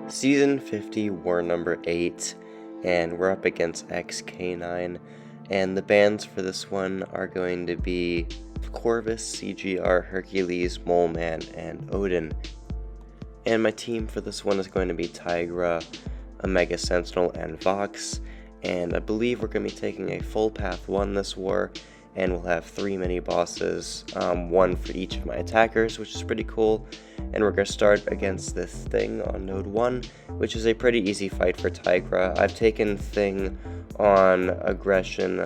Season 50, War number 8, and we're up against XK9, and the bans for this one are going to be Corvus, CGR, Hercules, Moleman, and Odin. And my team for this one is going to be Tigra, Omega Sentinel, and Vox, and I believe we're going to be taking a full path 1 this war, and we'll have 3 mini-bosses, 1 for each of my attackers, which is pretty cool. And we're going to start against this Thing on node 1, which is a pretty easy fight for Tigra. I've taken Thing on aggression,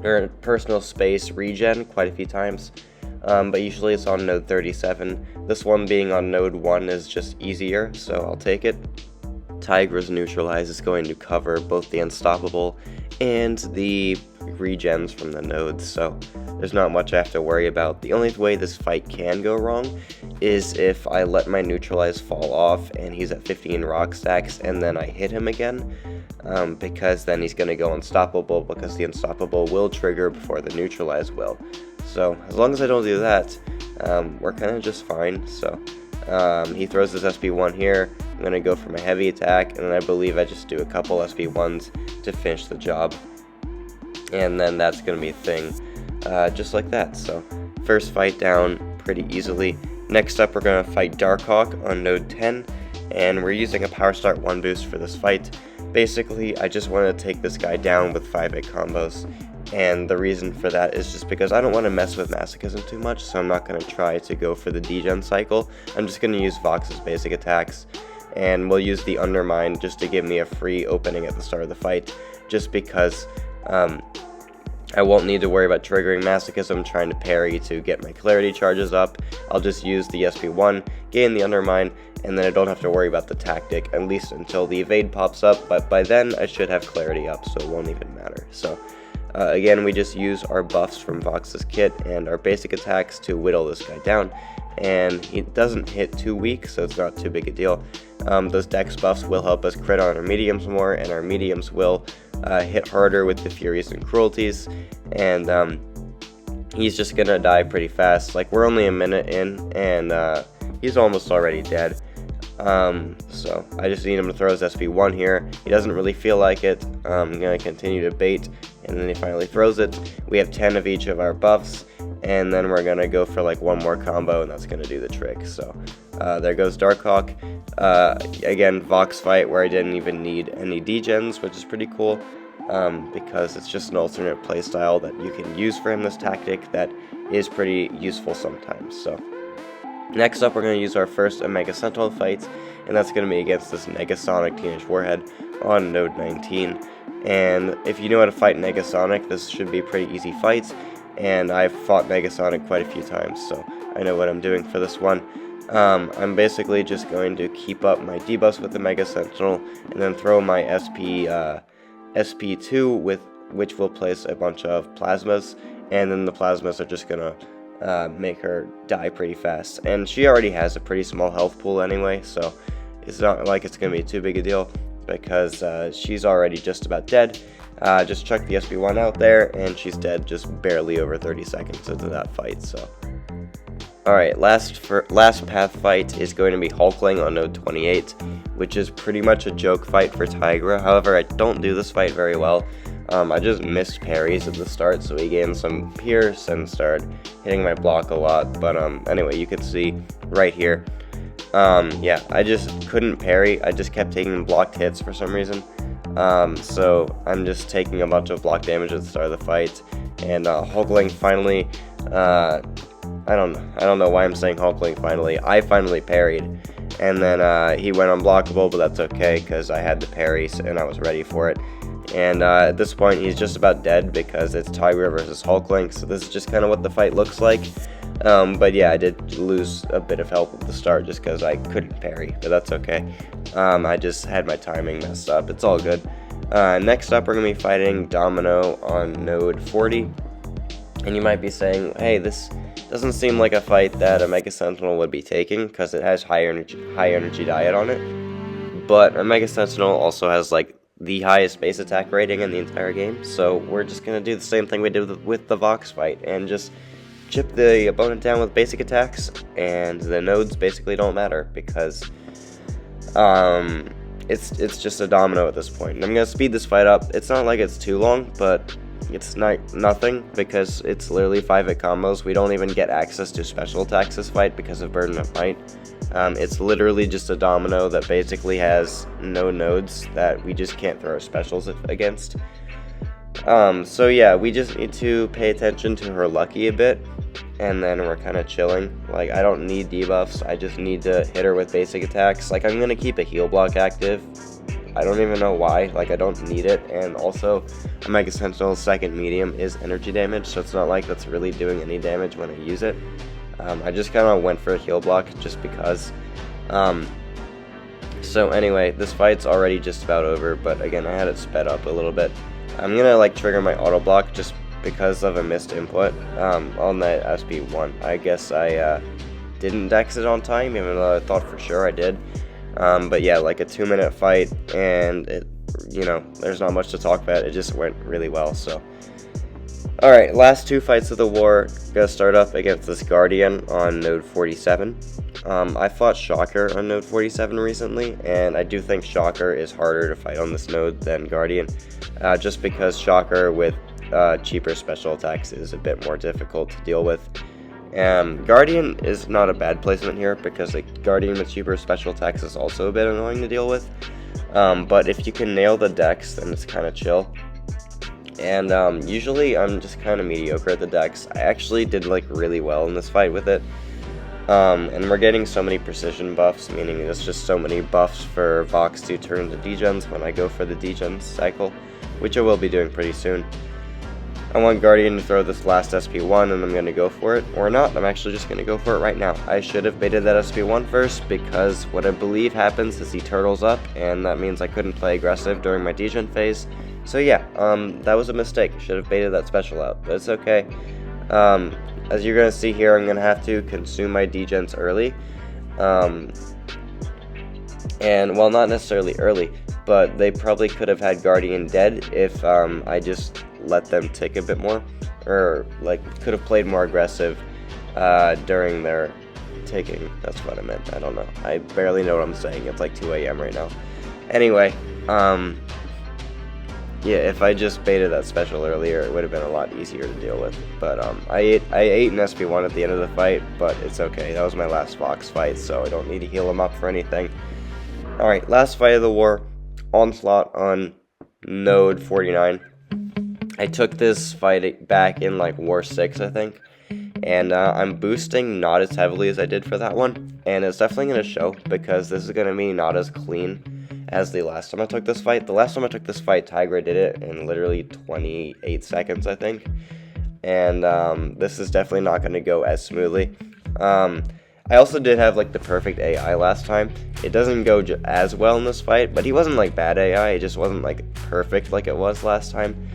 or personal space regen quite a few times, but usually it's on node 37. This one being on node 1 is just easier, so I'll take it. Tigra's Neutralize is going to cover both the Unstoppable and the regens from the nodes, so there's not much I have to worry about. The only way this fight can go wrong is if I let my Neutralize fall off and he's at 15 rock stacks and then I hit him again, because then he's going to go Unstoppable, because the Unstoppable will trigger before the Neutralize will. So as long as I don't do that, we're kind of just fine. So he throws his SP1 here. I'm going to go for my heavy attack, and then I believe I just do a couple SP1s to finish the job. And then that's going to be a thing, just like that. So first fight down pretty easily. Next up, we're going to fight Darkhawk on node 10, and we're using a Power Start 1 boost for this fight. Basically, I just want to take this guy down with 5-hit combos, and the reason for that is just because I don't want to mess with Masochism too much, so I'm not going to try to go for the degen cycle. I'm just going to use Vox's basic attacks, and we'll use the Undermine just to give me a free opening at the start of the fight, just because I won't need to worry about triggering Masochism, trying to parry to get my Clarity charges up. I'll just use the SP1, gain the Undermine, and then I don't have to worry about the tactic, at least until the Evade pops up, but by then I should have Clarity up, so it won't even matter. So again, we just use our buffs from Vox's kit and our basic attacks to whittle this guy down, and he doesn't hit too weak, so it's not too big a deal. Those dex buffs will help us crit on our mediums more, and our mediums will hit harder with the Furies and Cruelties, and he's just gonna die pretty fast. Like, we're only a minute in, and he's almost already dead. So I just need him to throw his SP1 here. He doesn't really feel like it. I'm gonna continue to bait, and then he finally throws it. We have 10 of each of our buffs, and then we're gonna go for like one more combo, and that's gonna do the trick. So there goes Darkhawk. Again, Vox fight where I didn't even need any degens, which is pretty cool, because it's just an alternate playstyle that you can use for him, this tactic that is pretty useful sometimes. So next up, we're going to use our first Omega Sentinel fight, and that's going to be against this Negasonic Teenage Warhead on node 19. And if you know how to fight Negasonic, this should be a pretty easy fight, and I've fought Negasonic quite a few times, so I know what I'm doing for this one. I'm basically just going to keep up my debuffs with the Mega Sentinel, and then throw my SP2, with which will place a bunch of plasmas, and then the plasmas are just gonna make her die pretty fast. And she already has a pretty small health pool anyway, so it's not like it's gonna be too big a deal, because she's already just about dead. Just chuck the SP1 out there, and she's dead just barely over 30 seconds into that fight. So alright, last path fight is going to be Hulkling on node 28, which is pretty much a joke fight for Tigra. However, I don't do this fight very well. I just missed parries at the start, so he gained some pierce and started hitting my block a lot. But anyway, you can see right here. Yeah, I just couldn't parry. I just kept taking blocked hits for some reason. So I'm just taking a bunch of block damage at the start of the fight, and Hulkling finally, I don't know why I'm saying Hulkling finally. I finally parried, and then he went unblockable, but that's okay because I had the parries and I was ready for it. And at this point, he's just about dead because it's Tigra versus Hulkling, so this is just kind of what the fight looks like. But yeah, I did lose a bit of health at the start just because I couldn't parry, but that's okay. I just had my timing messed up. It's all good. Next up, we're going to be fighting Domino on node 40. And you might be saying, hey, this doesn't seem like a fight that a Mega Sentinel would be taking because it has high energy diet on it. But a Mega Sentinel also has like the highest base attack rating in the entire game, so we're just going to do the same thing we did with the Vox fight and just chip the opponent down with basic attacks, and the nodes basically don't matter because it's just a domino at this point. And I'm gonna speed this fight up. It's not like it's too long, but it's nothing because it's literally 5-hit combos. We don't even get access to special attacks this fight because of Burden of Might. It's literally just a domino that basically has no nodes that we just can't throw our specials against. So yeah, we just need to pay attention to her lucky a bit, and then we're kind of chilling. Like, I don't need debuffs, I just need to hit her with basic attacks. Like, I'm gonna keep a heal block active. I don't even know why, like, I don't need it. And also, a Mega Sentinel's second medium is energy damage, so it's not like that's really doing any damage when I use it. I just kind of went for a heal block just because. So anyway, this fight's already just about over, but again, I had it sped up a little bit. I'm gonna like trigger my auto block just because of a missed input on that SP1. I guess I didn't dex it on time, even though I thought for sure I did. But yeah, like a 2-minute fight, and it, there's not much to talk about. It just went really well. So, all right, last 2 fights of the war. Gonna start up against this Guardian on node 47. I fought Shocker on node 47 recently, and I do think Shocker is harder to fight on this node than Guardian, just because Shocker with cheaper special attacks is a bit more difficult to deal with. Guardian is not a bad placement here because Guardian with cheaper special attacks is also a bit annoying to deal with. But if you can nail the dex, then it's kind of chill. And usually I'm just kind of mediocre at the dex. I actually did like really well in this fight with it. And we're getting so many precision buffs, meaning there's just so many buffs for Vox to turn to degens when I go for the degen cycle, which I will be doing pretty soon. I want Guardian to throw this last SP1 and I'm going to go for it, or not. I'm actually just going to go for it right now. I should have baited that SP1 first because what I believe happens is he turtles up, and that means I couldn't play aggressive during my degen phase. So yeah, that was a mistake. Should have baited that special out, but it's okay. As you're going to see here, I'm going to have to consume my degens early. And, well, not necessarily early, but they probably could have had Guardian dead if I just let them tick a bit more, or like could have played more aggressive during their taking. That's what I meant. I don't know. I barely know what I'm saying. It's like 2 a.m. right now. Anyway, yeah, if I just baited that special earlier, it would have been a lot easier to deal with. But I ate an SP1 at the end of the fight, but it's okay. That was my last Vox fight, so I don't need to heal him up for anything. Alright, last fight of the war, Onslaught on node 49. I took this fight back in like War 6, I think, and I'm boosting not as heavily as I did for that one, and it's definitely going to show because this is going to be not as clean as the last time I took this fight. The last time I took this fight, Tigra did it in literally 28 seconds, I think, and this is definitely not going to go as smoothly. I also did have like the perfect AI last time. It doesn't go as well in this fight, but he wasn't like bad AI, it just wasn't like perfect like it was last time.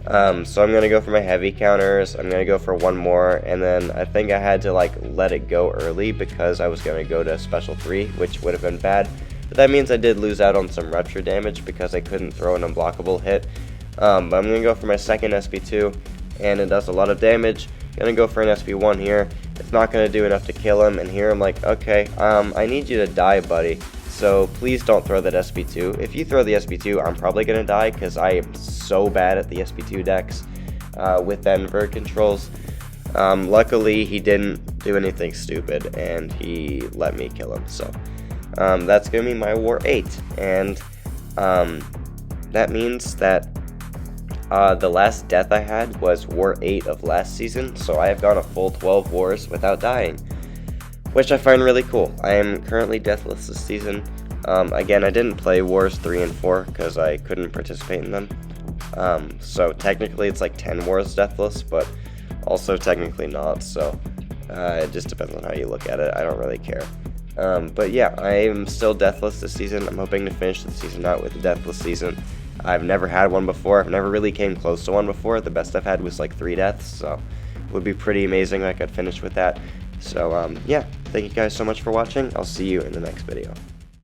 So I'm going to go for my heavy counters, I'm going to go for one more, and then I think I had to like let it go early because I was going to go to special 3, which would have been bad. But that means I did lose out on some rupture damage because I couldn't throw an unblockable hit. But I'm going to go for my second SP2, and it does a lot of damage. Going to go for an SP1 here. It's not going to do enough to kill him, and here I'm like, okay, I need you to die, buddy. So please don't throw that SP2. If you throw the SP2, I'm probably going to die because I am so bad at the SP2 decks with Enver controls. Luckily, he didn't do anything stupid, and he let me kill him. So that's going to be my War 8, and that means that the last death I had was War 8 of last season, so I have gone a full 12 wars without dying, which I find really cool. I am currently deathless this season. Again, I didn't play Wars 3 and 4 because I couldn't participate in them. So technically it's like 10 wars deathless, but also technically not, so it just depends on how you look at it. I don't really care. But yeah, I am still deathless this season. I'm hoping to finish the season out with a deathless season. I've never had one before. I've never really came close to one before. The best I've had was like 3 deaths, so it would be pretty amazing if I could finish with that. So yeah, thank you guys so much for watching. I'll see you in the next video.